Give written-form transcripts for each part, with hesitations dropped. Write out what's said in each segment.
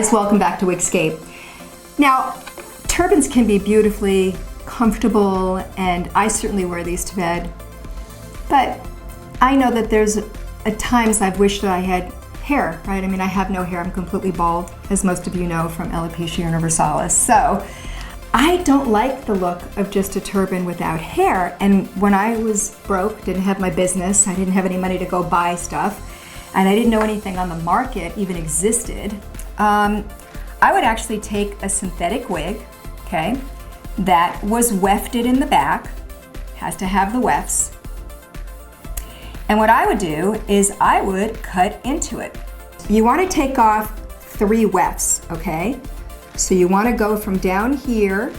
guys, welcome back to Wigscape. Now, turbans can be beautifully comfortable, and I certainly wear these to bed, but I know that there's at times I've wished that I had hair, right? I mean, I have no hair, I'm completely bald, as most of you know from alopecia universalis. So I don't like the look of just a turban without hair, and when I was broke, didn't have my business, I didn't have any money to go buy stuff, and I didn't know anything on the market even existed, I would actually take a synthetic wig, okay, that was wefted in the back, has to have the wefts, and what I would do is I would cut into it. You want to take off 3 wefts, okay? So you want to go from down here,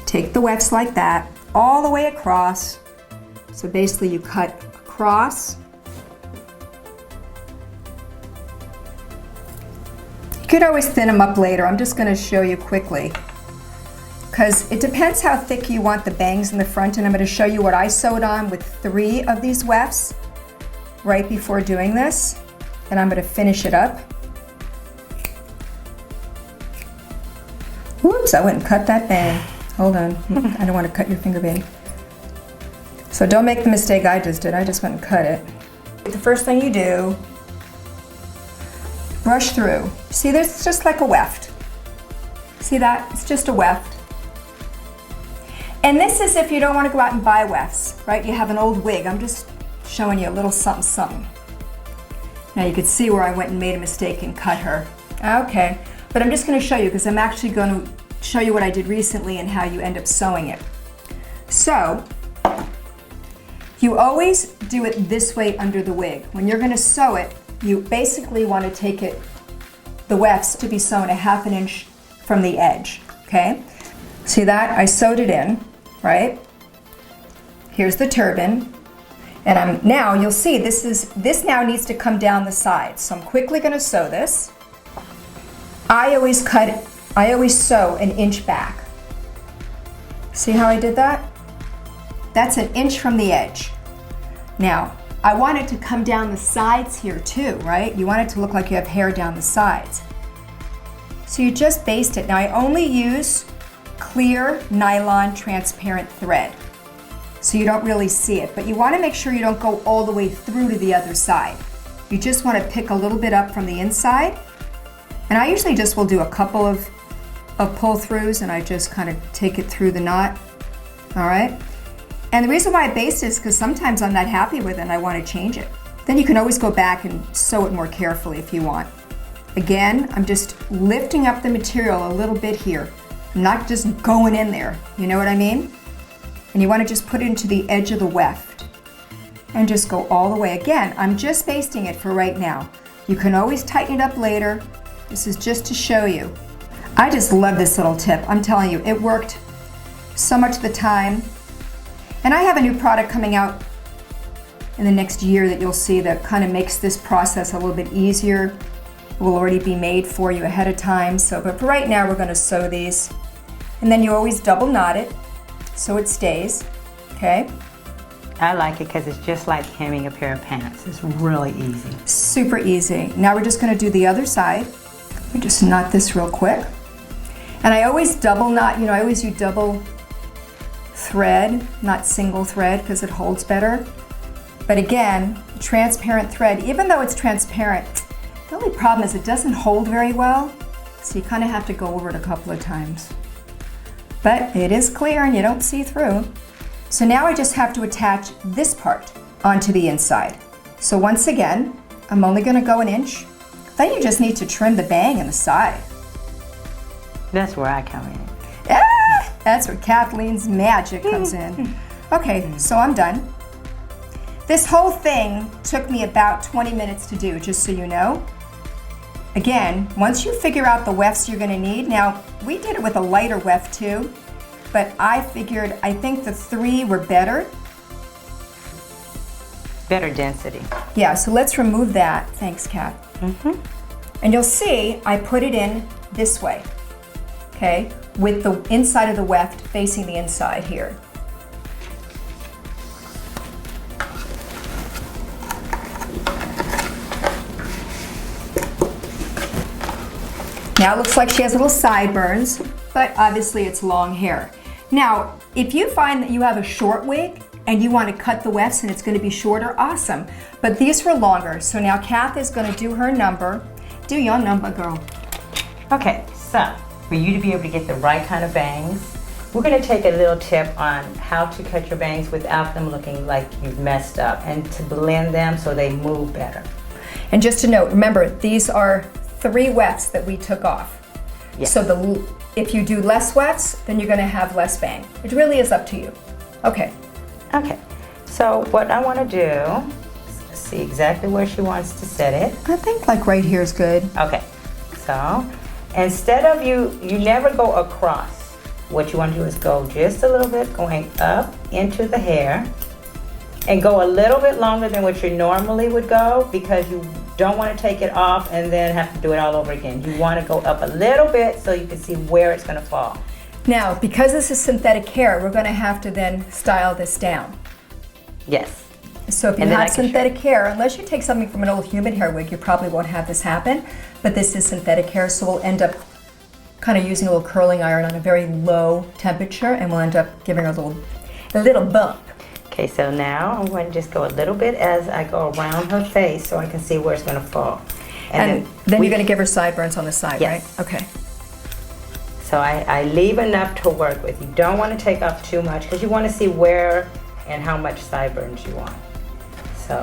take the wefts like that, all the way across. So basically you cut across. You could always thin them up later. I'm just going to show you quickly, because it depends how thick you want the bangs in the front, and I'm going to show you what I sewed on with 3 of these wefts right before doing this, and I'm going to finish it up. Whoops, I wouldn't cut that bang. Hold on, I don't want to cut your finger, baby. So don't make the mistake I just did. I just went and cut it. The first thing you do, brush through. See, there's just like a weft. See that? It's just a weft. And this is if you don't want to go out and buy wefts, right? You have an old wig. I'm just showing you a little something, something. Now you can see where I went and made a mistake and cut her. Okay, but I'm just going to show you, because I'm actually going to show you what I did recently and how you end up sewing it. So, you always do it this way under the wig. When you're going to sew it, you basically want to take it, the wefts, to be sewn a 1/2 inch from the edge, okay? See that? I sewed it in, right? Here's the turban. And now you'll see this now needs to come down the sides. So I'm quickly going to sew this. I always sew an inch back. See how I did that? That's an inch from the edge. Now, I want it to come down the sides here too, right? You want it to look like you have hair down the sides. So you just baste it. Now I only use clear nylon transparent thread, so you don't really see it, but you want to make sure you don't go all the way through to the other side. You just want to pick a little bit up from the inside, and I usually just will do a couple of pull-throughs, and I just kind of take it through the knot, all right? And the reason why I baste is because sometimes I'm not happy with it and I want to change it. Then you can always go back and sew it more carefully if you want. Again, I'm just lifting up the material a little bit here. I'm not just going in there, you know what I mean? And you want to just put it into the edge of the weft and just go all the way. Again, I'm just basting it for right now. You can always tighten it up later. This is just to show you. I just love this little tip. I'm telling you, it worked so much of the time. And I have a new product coming out in the next year that you'll see that kind of makes this process a little bit easier. It will already be made for you ahead of time. So, but for right now, we're going to sew these. And then you always double knot it so it stays, okay? I like it because it's just like hemming a pair of pants. It's really easy. Super easy. Now we're just going to do the other side. We just knot this real quick. And I always double knot, you know, I always use double thread, not single thread, because it holds better. But again, transparent thread, even though it's transparent, the only problem is it doesn't hold very well, so you kind of have to go over it a couple of times. But it is clear and you don't see through. So now I just have to attach this part onto the inside. So once again, I'm only going to go 1 inch. Then you just need to trim the bang in the side. That's where I come in. That's where Kathleen's magic comes in. Okay, so I'm done. This whole thing took me about 20 minutes to do, just so you know. Again, once you figure out the wefts you're gonna need, now we did it with a lighter weft too, but I think the 3 were better. Better density. Yeah, so let's remove that. Thanks, Kat. And you'll see I put it in this way, okay, with the inside of the weft facing the inside here. Now it looks like she has little sideburns, but obviously it's long hair. Now, if you find that you have a short wig and you want to cut the wefts and it's going to be shorter, awesome. But these were longer, so now Kath is going to do her number. Do your number, girl. Okay, so for you to be able to get the right kind of bangs, we're going to take a little tip on how to cut your bangs without them looking like you've messed up, and to blend them so they move better. And just to note, remember, these are 3 wefts that we took off. Yes. So if you do less wefts, then you're going to have less bang. It really is up to you. Okay. Okay, so what I want to do is see exactly where she wants to set it. I think like right here is good. Okay, so instead of you never go across. What you want to do is go just a little bit going up into the hair and go a little bit longer than what you normally would go, because you don't want to take it off and then have to do it all over again. You want to go up a little bit so you can see where it's going to fall. Now, because this is synthetic hair, we're going to have to then style this down. Yes. So if you have synthetic hair, unless you take something from an old human hair wig, you probably won't have this happen. But this is synthetic hair, so we'll end up kind of using a little curling iron on a very low temperature, and we'll end up giving her a little bump. Okay, so now I'm going to just go a little bit as I go around her face so I can see where it's going to fall. And then you're going to give her sideburns on the side, yes. Right? Okay. So I leave enough to work with. You don't want to take off too much because you want to see where and how much sideburns you want. So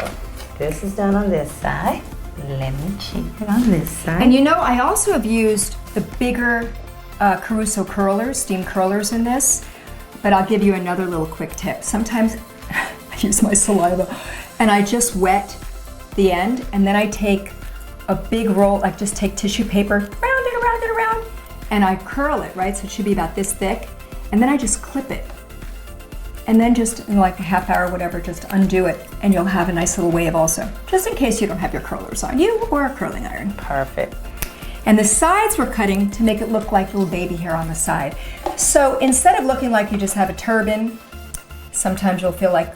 this is done on this side. Let me check it on this side. And you know, I also have used the bigger Caruso curlers, steam curlers in this, but I'll give you another little quick tip. Sometimes I use my saliva and I just wet the end, and then I take a big roll, I just take tissue paper, round it around, and I curl it, right? So it should be about this thick, and then I just clip it. And then just in like a half hour or whatever, just undo it, and you'll have a nice little wave also, just in case you don't have your curlers on you or a curling iron. Perfect. And the sides we're cutting to make it look like little baby hair on the side. So instead of looking like you just have a turban, sometimes you'll feel like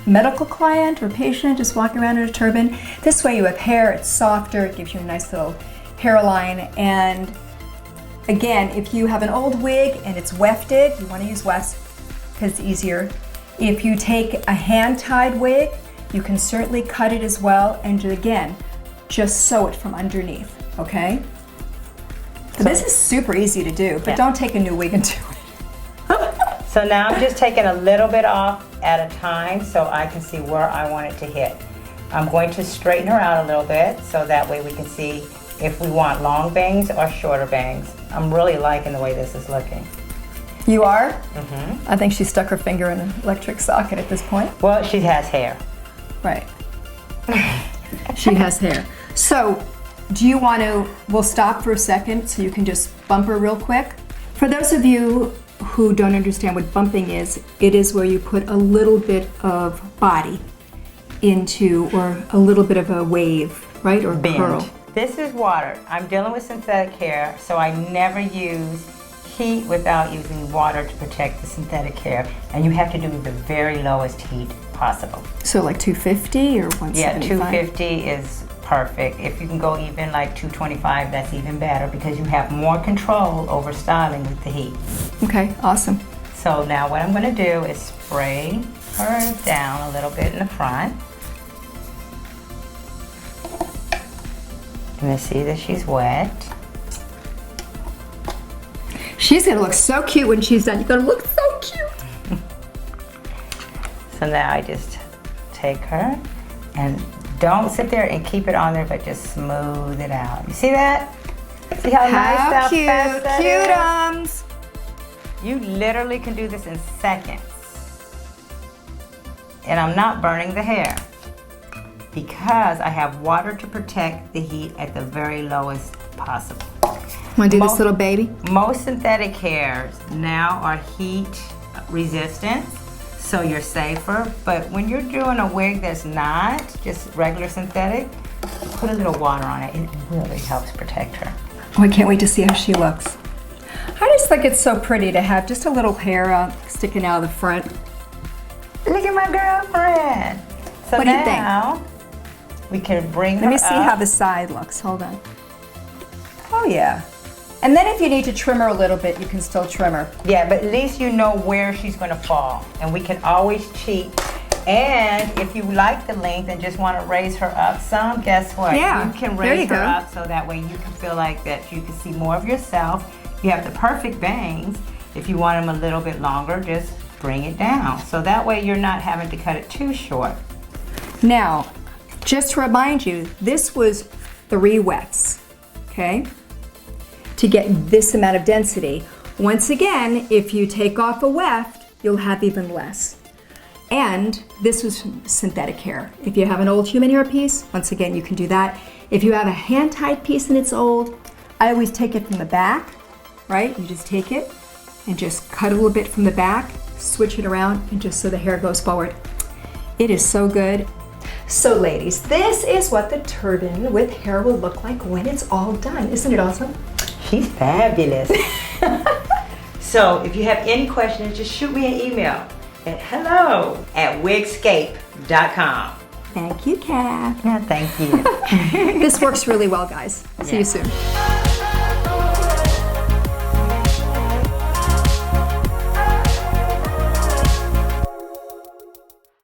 a medical client or patient just walking around in a turban. This way you have hair, it's softer, it gives you a nice little hairline. And again, if you have an old wig and it's wefted, you want to use wefts because it's easier. If you take a hand-tied wig, you can certainly cut it as well, and again, just sew it from underneath, okay? So this is super easy to do, but don't take a new wig and do it. So now I'm just taking a little bit off at a time so I can see where I want it to hit. I'm going to straighten her out a little bit so that way we can see if we want long bangs or shorter bangs. I'm really liking the way this is looking. You are? Mm-hmm. I think she stuck her finger in an electric socket at this point. Well, she has hair. Right. She has hair. So, do you want to, we'll stop for a second so you can just bump her real quick. For those of you who don't understand what bumping is, it is where you put a little bit of body into, or a little bit of a wave, right, or Bend. curl. This is water. I'm dealing with synthetic hair, so I never use heat without using water to protect the synthetic hair, and you have to do the very lowest heat possible. So like 250 or 175? Yeah, 250 is perfect. If you can go even like 225, that's even better because you have more control over styling with the heat. Okay, awesome. So now what I'm going to do is spray her down a little bit in the front. And see that she's wet. She's gonna look so cute when she's done. You're gonna look so cute. So now I just take her and don't sit there and keep it on there, but just smooth it out. You see that? See how nice, how cute, fast that cute-ums. is? You literally can do this in seconds. And I'm not burning the hair because I have water to protect the heat at the very lowest possible. Want to do this little baby? Most synthetic hairs now are heat resistant, so you're safer. But when you're doing a wig that's not just regular synthetic, put a little water on it. It really helps protect her. Oh, I can't wait to see how she looks. I just think it's so pretty to have just a little hair sticking out of the front. Look at my girlfriend. So what do you think? now we can bring her Let me see up. how the side looks. Hold on. Oh yeah. And then if you need to trim her a little bit, you can still trim her. Yeah, but at least you know where she's going to fall. And we can always cheat. And if you like the length and just want to raise her up some, guess what? Yeah, you can there you raise her go. up so that way you can feel like that you can see more of yourself. You have the perfect bangs. If you want them a little bit longer, just bring it down. So that way you're not having to cut it too short. Now, just to remind you, this was 3 wefts, okay? To get this amount of density. Once again, if you take off a weft, you'll have even less. And this was synthetic hair. If you have an old human hair piece, once again, you can do that. If you have a hand-tied piece and it's old, I always take it from the back, right? You just take it and just cut a little bit from the back, switch it around, and just so the hair goes forward. It is so good. So ladies, this is what the turban with hair will look like when it's all done. Isn't it awesome? She's fabulous. So if you have any questions, just shoot me an email at hello@wigscape.com. Thank you, Kat. Yeah, thank you. This works really well, guys. See you soon.